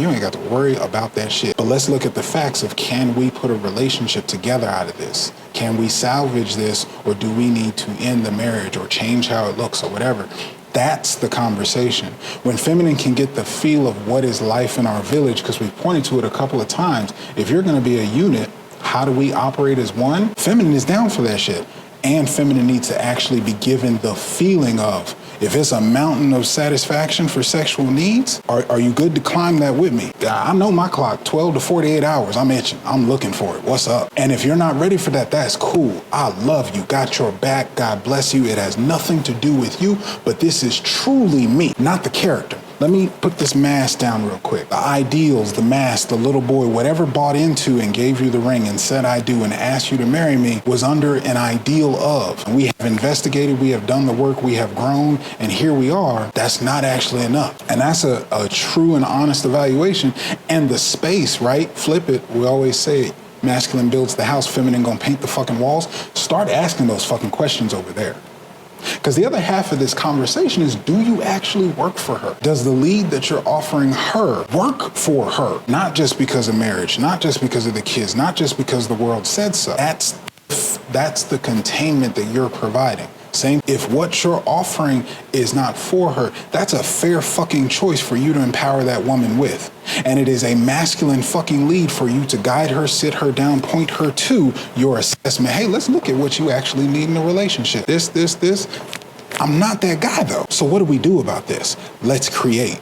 You ain't got to worry about that shit. But let's look at the facts of, can we put a relationship together out of this? Can we salvage this, or do we need to end the marriage or change how it looks or whatever? That's the conversation. When feminine can get the feel of what is life in our village, because we've pointed to it a couple of times, if you're going to be a unit, how do we operate as one? Feminine is down for that shit. And feminine needs to actually be given the feeling of, if it's a mountain of satisfaction for sexual needs, are you good to climb that with me? I know my clock, 12 to 48 hours, I'm itching, I'm looking for it, what's up? And if you're not ready for that, that's cool. I love you, got your back, God bless you. It has nothing to do with you, but this is truly me, not the character. Let me put this mask down real quick. The ideals, the mask, the little boy, whatever bought into and gave you the ring and said I do and asked you to marry me was under an ideal of. And we have investigated, we have done the work, we have grown, and here we are. That's not actually enough. And that's a true and honest evaluation. And the space, right? Flip it. We always say it. Masculine builds the house, feminine gonna paint the fucking walls. Start asking those fucking questions over there. Because the other half of this conversation is, do you actually work for her? Does the lead that you're offering her work for her? Not just because of marriage, not just because of the kids, not just because the world said so. That's the containment that you're providing. Same, if what you're offering is not for her, that's a fair fucking choice for you to empower that woman with. And it is a masculine fucking lead for you to guide her, sit her down, point her to your assessment. Hey, let's look at what you actually need in a relationship. This. I'm not that guy though. So what do we do about this? Let's create.